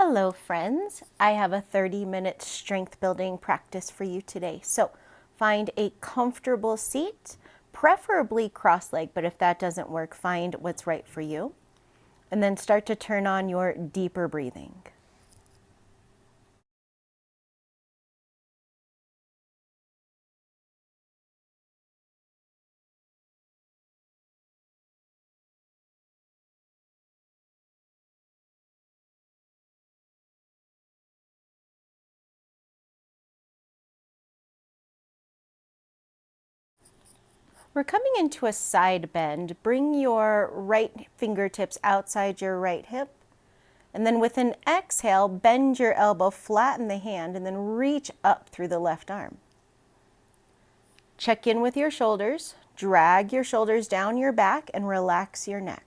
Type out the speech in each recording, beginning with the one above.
Hello friends, I have a 30-minute strength building practice for you today. So find a comfortable seat, preferably cross-legged, but if that doesn't work, find what's right for you. And then start to turn on your deeper breathing. We're coming into a side bend. Bring your right fingertips outside your right hip. And then with an exhale, bend your elbow, flatten the hand, and then reach up through the left arm. Check in with your shoulders. Drag your shoulders down your back and relax your neck.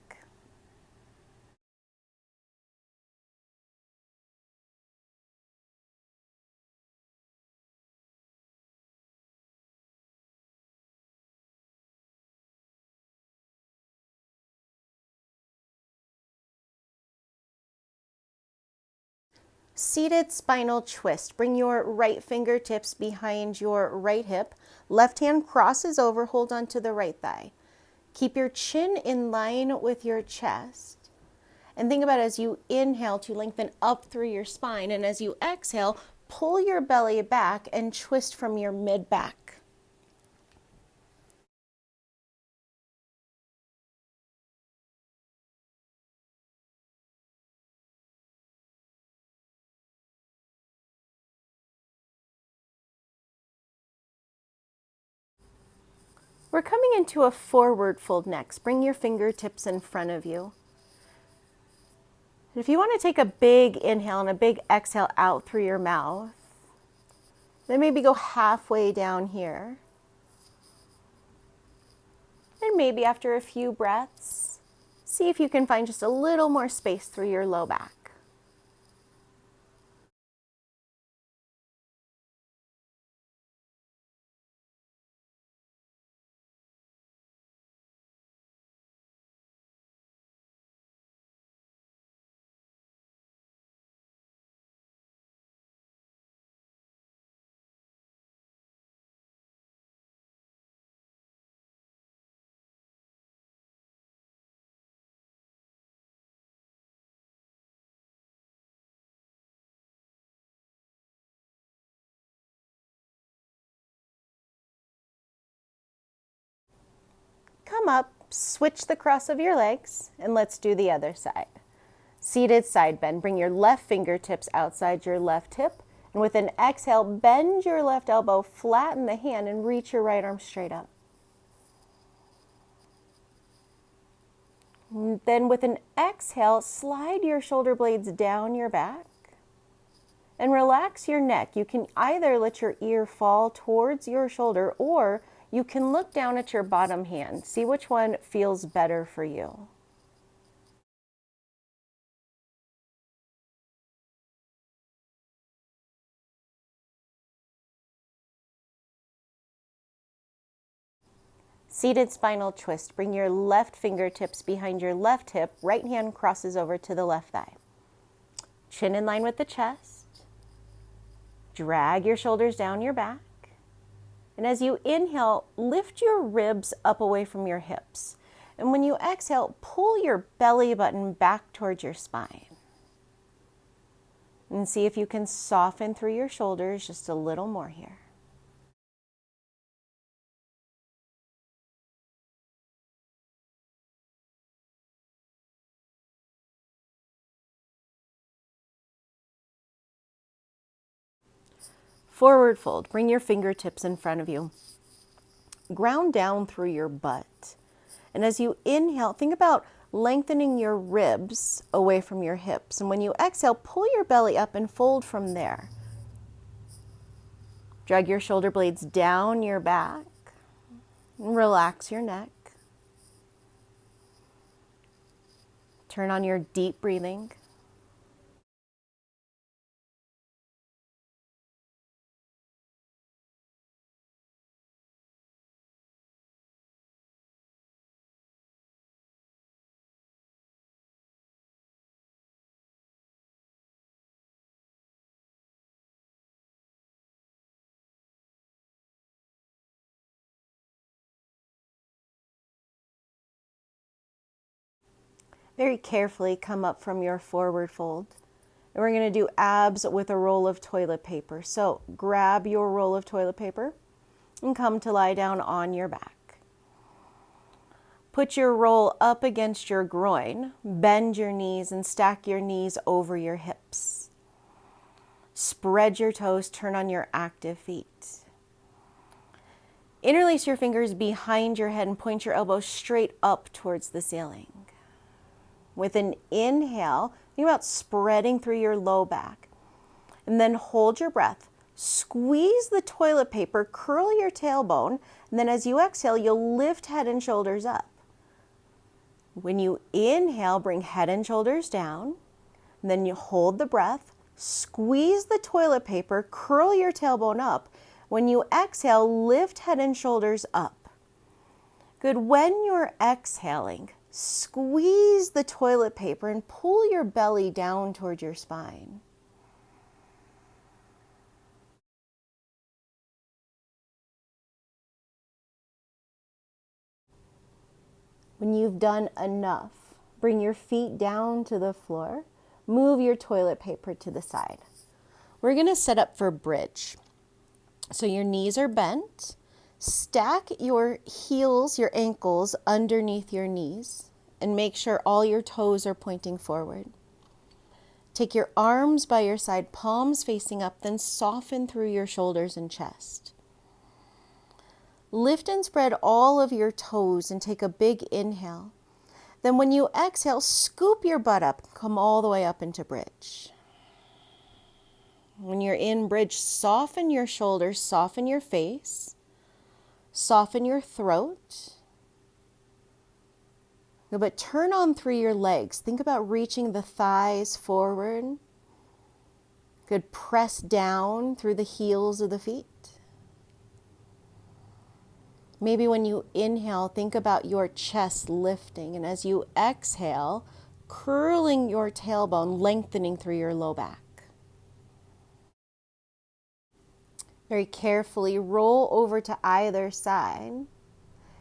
Seated spinal twist. Bring your right fingertips behind your right hip. Left hand crosses over, hold on to the right thigh. Keep your chin in line with your chest. And think about as you inhale to lengthen up through your spine, and as you exhale, pull your belly back and twist from your mid-back. We're coming into a forward fold next. Bring your fingertips in front of you. If you want to take a big inhale and a big exhale out through your mouth, then maybe go halfway down here. And maybe after a few breaths, see if you can find just a little more space through your low back. Come up, switch the cross of your legs, and let's do the other side. Seated side bend. Bring your left fingertips outside your left hip. And with an exhale, bend your left elbow, flatten the hand, and reach your right arm straight up. And then with an exhale, slide your shoulder blades down your back and relax your neck. You can either let your ear fall towards your shoulder, or you can look down at your bottom hand. See which one feels better for you. Seated spinal twist. Bring your left fingertips behind your left hip. Right hand crosses over to the left thigh. Chin in line with the chest. Drag your shoulders down your back. And as you inhale, lift your ribs up away from your hips. And when you exhale, pull your belly button back towards your spine. And see if you can soften through your shoulders just a little more here. Forward fold. Bring your fingertips in front of you. Ground down through your butt. And as you inhale, think about lengthening your ribs away from your hips. And when you exhale, pull your belly up and fold from there. Drag your shoulder blades down your back and relax your neck. Turn on your deep breathing. Very carefully come up from your forward fold. And we're going to do abs with a roll of toilet paper. So grab your roll of toilet paper and come to lie down on your back. Put your roll up against your groin, bend your knees and stack your knees over your hips. Spread your toes, turn on your active feet. Interlace your fingers behind your head and point your elbows straight up towards the ceiling. With an inhale, think about spreading through your low back. And then hold your breath. Squeeze the toilet paper, curl your tailbone, and then as you exhale, you'll lift head and shoulders up. When you inhale, bring head and shoulders down. And then you hold the breath, squeeze the toilet paper, curl your tailbone up. When you exhale, lift head and shoulders up. Good. When you're exhaling, squeeze the toilet paper and pull your belly down toward your spine. When you've done enough, bring your feet down to the floor. Move your toilet paper to the side. We're going to set up for bridge. So your knees are bent. Stack your heels, your ankles underneath your knees and make sure all your toes are pointing forward. Take your arms by your side, palms facing up, then soften through your shoulders and chest. Lift and spread all of your toes and take a big inhale. Then when you exhale, scoop your butt up, come all the way up into bridge. When you're in bridge, soften your shoulders, soften your face, soften your throat. But turn on through your legs. Think about reaching the thighs forward. Good. Press down through the heels of the feet. Maybe when you inhale, think about your chest lifting. And as you exhale, curling your tailbone, lengthening through your low back. Very carefully roll over to either side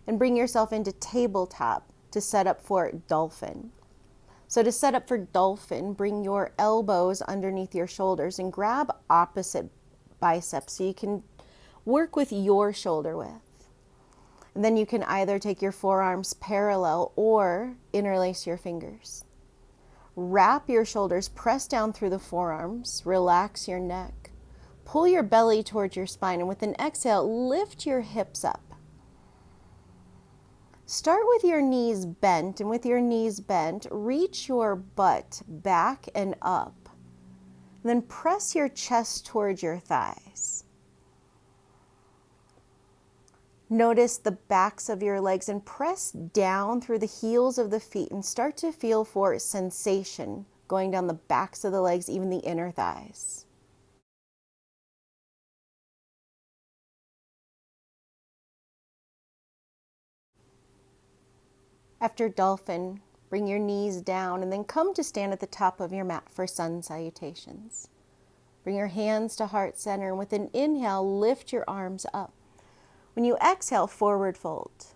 and bring yourself into tabletop to set up for dolphin. So to set up for dolphin, bring your elbows underneath your shoulders and grab opposite biceps so you can work with your shoulder width. And then you can either take your forearms parallel or interlace your fingers. Wrap your shoulders, press down through the forearms, relax your neck. Pull your belly towards your spine, and with an exhale, lift your hips up. Start with your knees bent, and with your knees bent, reach your butt back and up. Then press your chest towards your thighs. Notice the backs of your legs and press down through the heels of the feet and start to feel for sensation going down the backs of the legs, even the inner thighs. After dolphin, bring your knees down and then come to stand at the top of your mat for sun salutations. Bring your hands to heart center, and with an inhale, lift your arms up. When you exhale, forward fold.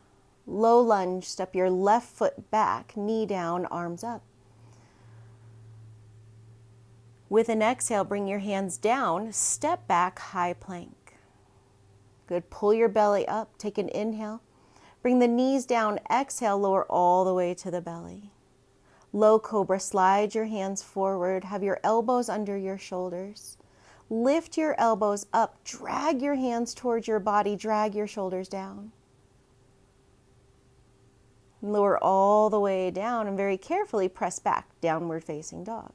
Low lunge, step your left foot back, knee down, arms up. With an exhale, bring your hands down, step back, high plank. Good. Pull your belly up, take an inhale. Bring the knees down, exhale, lower all the way to the belly. Low cobra, slide your hands forward, have your elbows under your shoulders. Lift your elbows up, drag your hands towards your body, drag your shoulders down. Lower all the way down and very carefully press back, downward facing dog.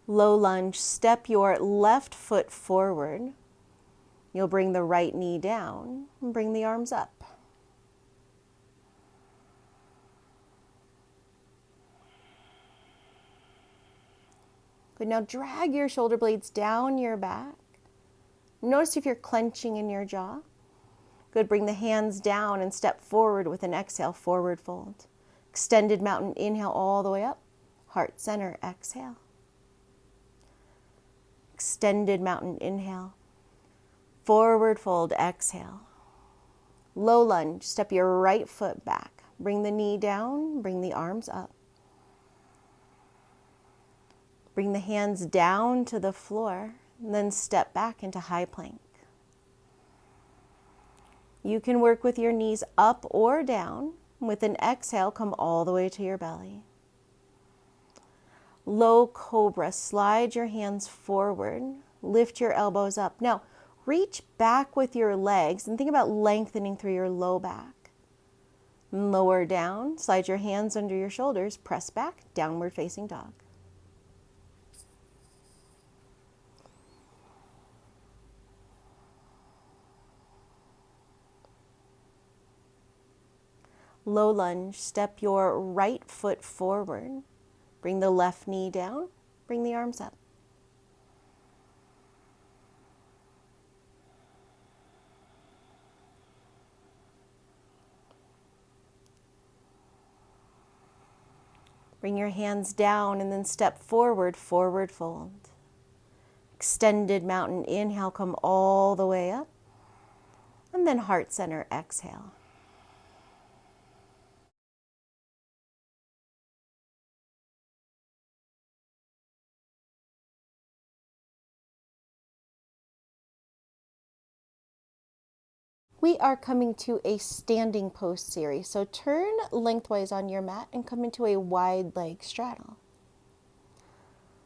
Low lunge, step your left foot forward. You'll bring the right knee down and bring the arms up. Good. Now drag your shoulder blades down your back. Notice if you're clenching in your jaw. Good. Bring the hands down and step forward with an exhale, forward fold. Extended mountain, inhale all the way up. Heart center, exhale. Extended mountain, inhale. Forward fold, exhale. Low lunge, step your right foot back. Bring the knee down, bring the arms up. Bring the hands down to the floor, and then step back into high plank. You can work with your knees up or down. With an exhale, come all the way to your belly. Low cobra, slide your hands forward, lift your elbows up. Now, reach back with your legs and think about lengthening through your low back. Lower down, slide your hands under your shoulders, press back, downward facing dog. Low lunge, step your right foot forward. Bring the left knee down, bring the arms up. Bring your hands down and then step forward, forward fold. Extended mountain, inhale, come all the way up. And then heart center, exhale. We are coming to a standing post series. So turn lengthwise on your mat and come into a wide leg straddle.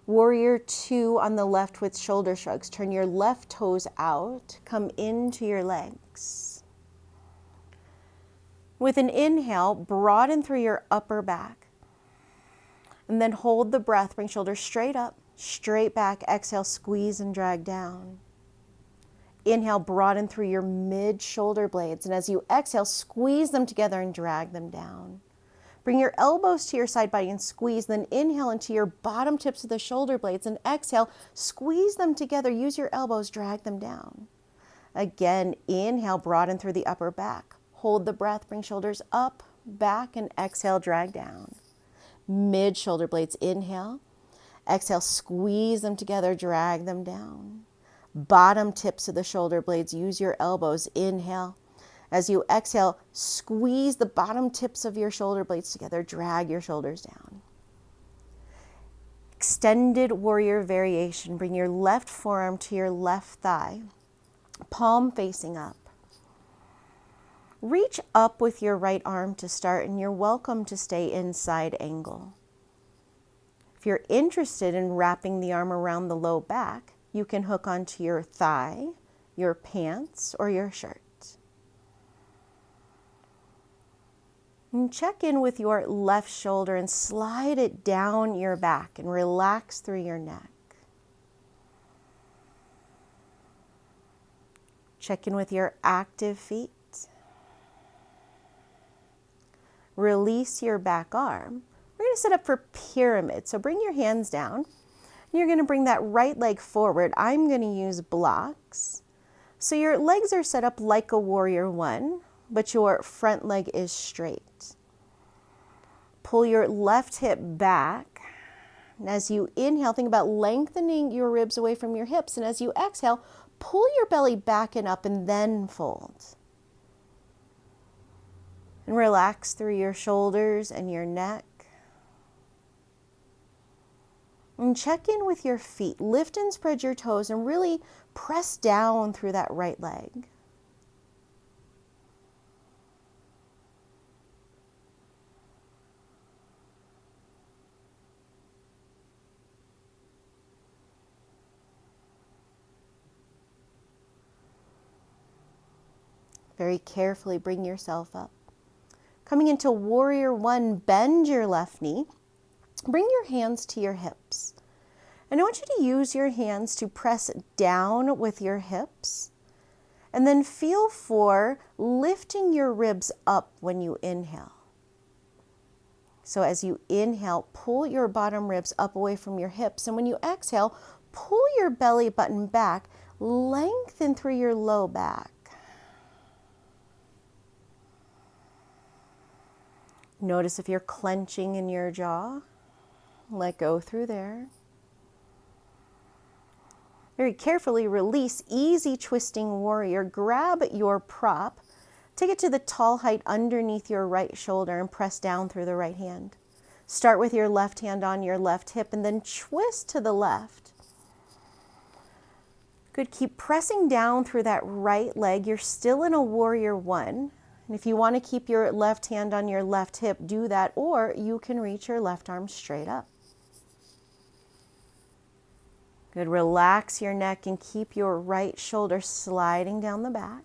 Warrior two on the left with shoulder shrugs. Turn your left toes out, come into your legs. With an inhale, broaden through your upper back. And then hold the breath, bring shoulders straight up, straight back. Exhale, squeeze and drag down. Inhale, broaden through your mid-shoulder blades. And as you exhale, squeeze them together and drag them down. Bring your elbows to your side body and squeeze. Then inhale into your bottom tips of the shoulder blades. And exhale, squeeze them together. Use your elbows, drag them down. Again, inhale, broaden through the upper back. Hold the breath, bring shoulders up, back, and exhale, drag down. Mid-shoulder blades, inhale. Exhale, squeeze them together, drag them down. Bottom tips of the shoulder blades, use your elbows, inhale. As you exhale, squeeze the bottom tips of your shoulder blades together, drag your shoulders down. Extended warrior variation, bring your left forearm to your left thigh, palm facing up. Reach up with your right arm to start, and you're welcome to stay in side angle. If you're interested in wrapping the arm around the low back, you can hook onto your thigh, your pants, or your shirt. And check in with your left shoulder and slide it down your back and relax through your neck. Check in with your active feet. Release your back arm. We're going to set up for pyramid. So bring your hands down. And you're going to bring that right leg forward. I'm going to use blocks. So your legs are set up like a warrior one, but your front leg is straight. Pull your left hip back. And as you inhale, think about lengthening your ribs away from your hips. And as you exhale, pull your belly back and up and then fold. And relax through your shoulders and your neck. And check in with your feet. Lift and spread your toes and really press down through that right leg. Very carefully bring yourself up. Coming into warrior one, bend your left knee. Bring your hands to your hips. And I want you to use your hands to press down with your hips. And then feel for lifting your ribs up when you inhale. So as you inhale, pull your bottom ribs up away from your hips. And when you exhale, pull your belly button back, lengthen through your low back. Notice if you're clenching in your jaw. Let go through there. Very carefully release, easy twisting warrior. Grab your prop. Take it to the tall height underneath your right shoulder and press down through the right hand. Start with your left hand on your left hip and then twist to the left. Good, keep pressing down through that right leg. You're still in a warrior one. And if you want to keep your left hand on your left hip, do that, or you can reach your left arm straight up. Good, relax your neck and keep your right shoulder sliding down the back.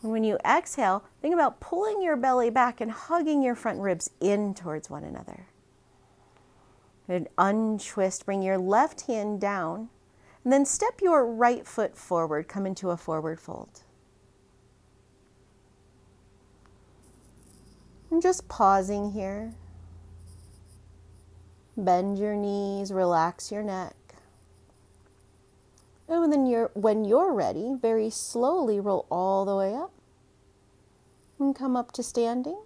And when you exhale, think about pulling your belly back and hugging your front ribs in towards one another. Good, untwist, bring your left hand down, and then step your right foot forward, come into a forward fold. And just pausing here. Bend your knees, relax your neck. And then when you're ready, very slowly roll all the way up and come up to standing.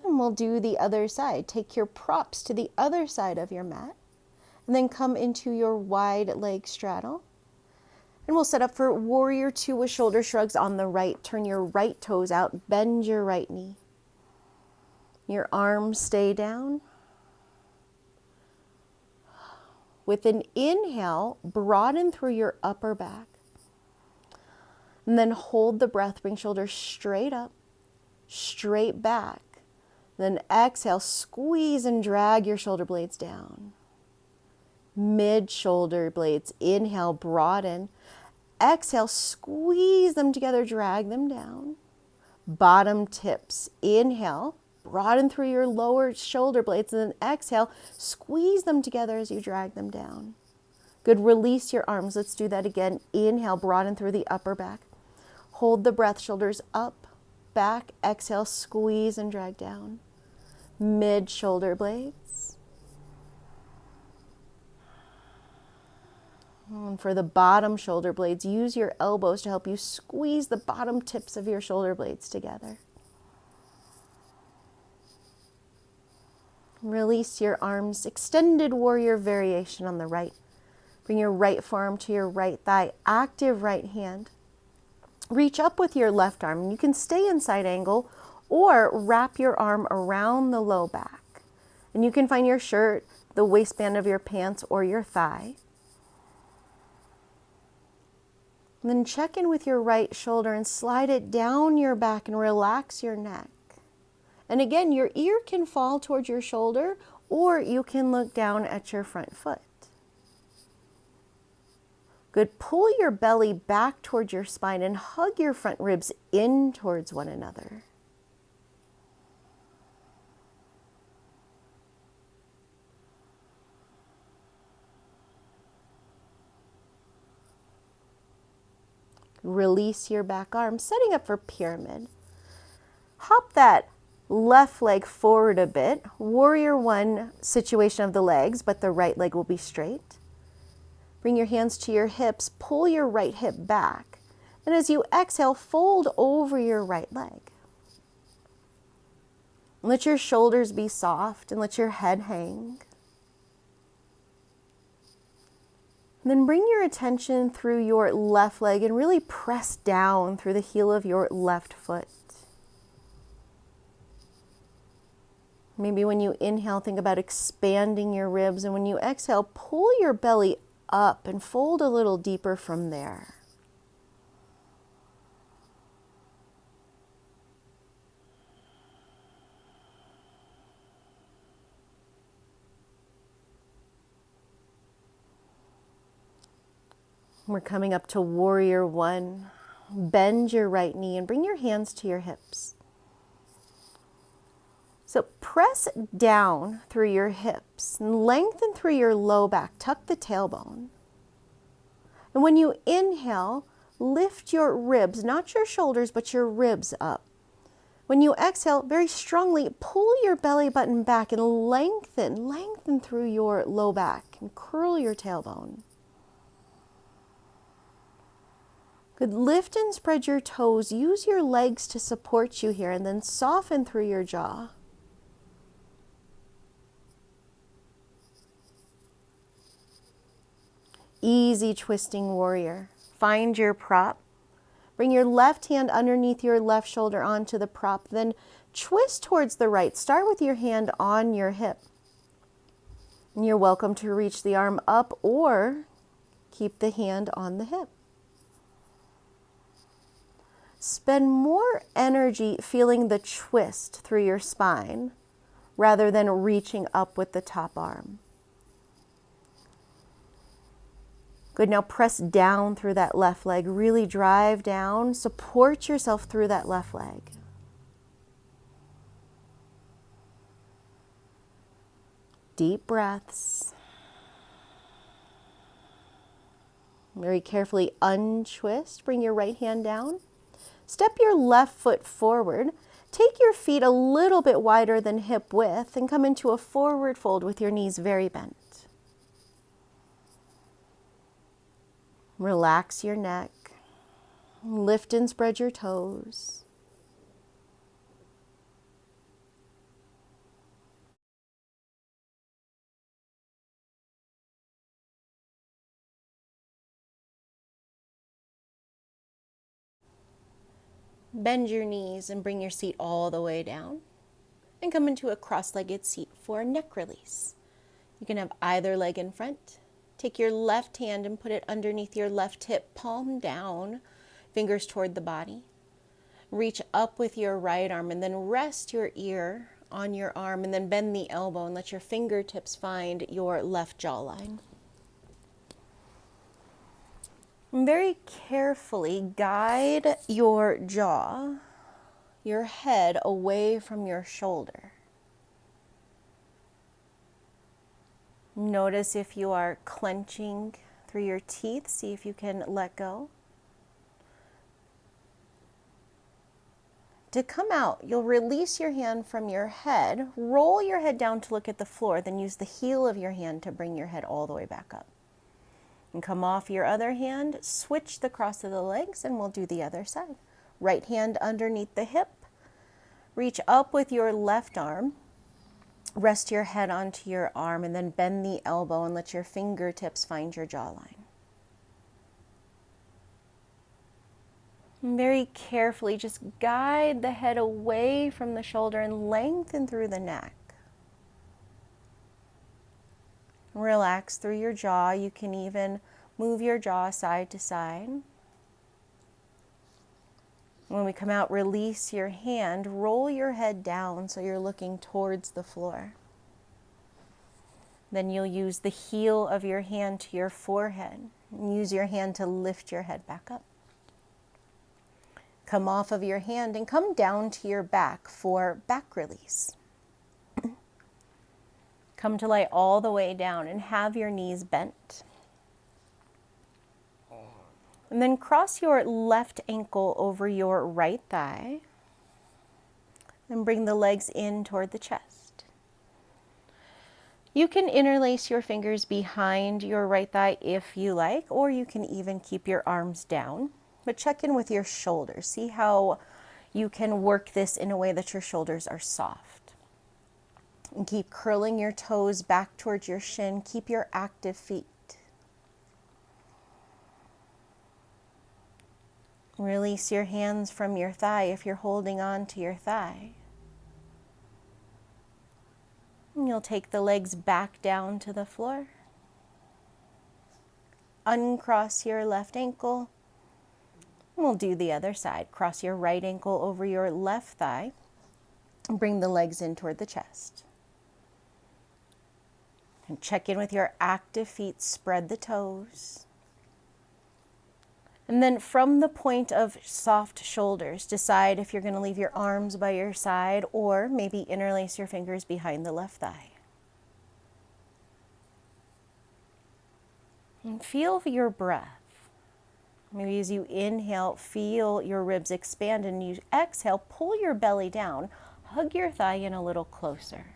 And we'll do the other side. Take your props to the other side of your mat and then come into your wide leg straddle. And we'll set up for warrior two with shoulder shrugs on the right. Turn your right toes out, bend your right knee. Your arms stay down. With an inhale, broaden through your upper back. And then hold the breath, bring shoulders straight up, straight back. Then exhale, squeeze and drag your shoulder blades down. Mid shoulder blades, inhale, broaden. Exhale, squeeze them together, drag them down. Bottom tips, inhale, broaden through your lower shoulder blades, and then exhale, squeeze them together as you drag them down. Good, release your arms. Let's do that again. Inhale, broaden through the upper back. Hold the breath, shoulders up, back. Exhale, squeeze and drag down. Mid shoulder blades. And for the bottom shoulder blades, use your elbows to help you squeeze the bottom tips of your shoulder blades together. Release your arms, extended warrior variation on the right. Bring your right forearm to your right thigh, active right hand. Reach up with your left arm, and you can stay in side angle or wrap your arm around the low back. And you can find your shirt, the waistband of your pants, or your thigh. And then check in with your right shoulder and slide it down your back and relax your neck. And again, your ear can fall towards your shoulder, or you can look down at your front foot. Good, pull your belly back towards your spine and hug your front ribs in towards one another. Release your back arm, setting up for pyramid. Hop that left leg forward a bit, warrior one situation of the legs, but the right leg will be straight. Bring your hands to your hips, pull your right hip back, and as you exhale, fold over your right leg. Let your shoulders be soft and let your head hang. And then bring your attention through your left leg and really press down through the heel of your left foot. Maybe when you inhale, think about expanding your ribs, and when you exhale, pull your belly up and fold a little deeper from there. We're coming up to warrior one. Bend your right knee and bring your hands to your hips. So press down through your hips and lengthen through your low back. Tuck the tailbone. And when you inhale, lift your ribs, not your shoulders, but your ribs up. When you exhale, very strongly pull your belly button back and lengthen through your low back and curl your tailbone. Good, lift and spread your toes. Use your legs to support you here, and then soften through your jaw. easy twisting warrior. Find your prop. Bring your left hand underneath your left shoulder onto the prop, then twist towards the right. Start with your hand on your hip. And you're welcome to reach the arm up or keep the hand on the hip. Spend more energy feeling the twist through your spine rather than reaching up with the top arm. Good, now press down through that left leg. Really drive down. Support yourself through that left leg. Deep breaths. Very carefully untwist. Bring your right hand down. Step your left foot forward. Take your feet a little bit wider than hip width and come into a forward fold with your knees very bent. Relax your neck. Lift and spread your toes. Bend your knees and bring your seat all the way down and come into a cross-legged seat for a neck release. You can have either leg in front. Take your left hand and put it underneath your left hip, palm down, fingers toward the body. Reach up with your right arm and then rest your ear on your arm and then bend the elbow and let your fingertips find your left jawline. And very carefully guide your jaw, your head away from your shoulder. Notice if you are clenching through your teeth. See if you can let go. To come out, you'll release your hand from your head, roll your head down to look at the floor, then use the heel of your hand to bring your head all the way back up. And come off your other hand, switch the cross of the legs, and we'll do the other side. Right hand underneath the hip. Reach up with your left arm. Rest your head onto your arm and then bend the elbow and let your fingertips find your jawline. And very carefully just guide the head away from the shoulder and lengthen through the neck. Relax through your jaw. You can even move your jaw side to side. When we come out, release your hand, roll your head down so you're looking towards the floor. Then you'll use the heel of your hand to your forehead. And use your hand to lift your head back up. Come off of your hand and come down to your back for back release. Come to lie all the way down and have your knees bent. And then cross your left ankle over your right thigh. And bring the legs in toward the chest. You can interlace your fingers behind your right thigh if you like, or you can even keep your arms down. But check in with your shoulders. See how you can work this in a way that your shoulders are soft. And keep curling your toes back towards your shin. Keep your active feet. Release your hands from your thigh if you're holding on to your thigh. And you'll take the legs back down to the floor. Uncross your left ankle. We'll do the other side. Cross your right ankle over your left thigh. And bring the legs in toward the chest. And check in with your active feet. Spread the toes. And then from the point of soft shoulders, decide if you're going to leave your arms by your side or maybe interlace your fingers behind the left thigh. And feel your breath. Maybe as you inhale, feel your ribs expand, and you exhale, pull your belly down, hug your thigh in a little closer.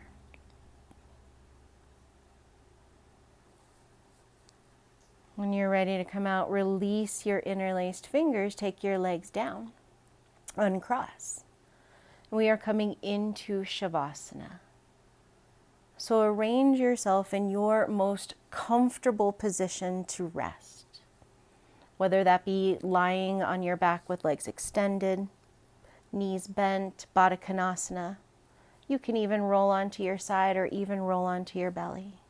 When you're ready to come out, release your interlaced fingers, take your legs down, uncross. We are coming into Shavasana. So arrange yourself in your most comfortable comfortable position to rest. Whether that be lying on your back with legs extended, knees bent, Baddha Konasana. You can even roll onto your side or even roll onto your belly.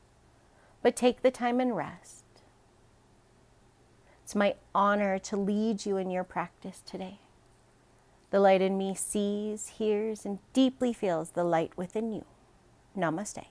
But take the time and rest. It's my honor to lead you in your practice today. The light in me sees, hears, and deeply feels the light within you. Namaste.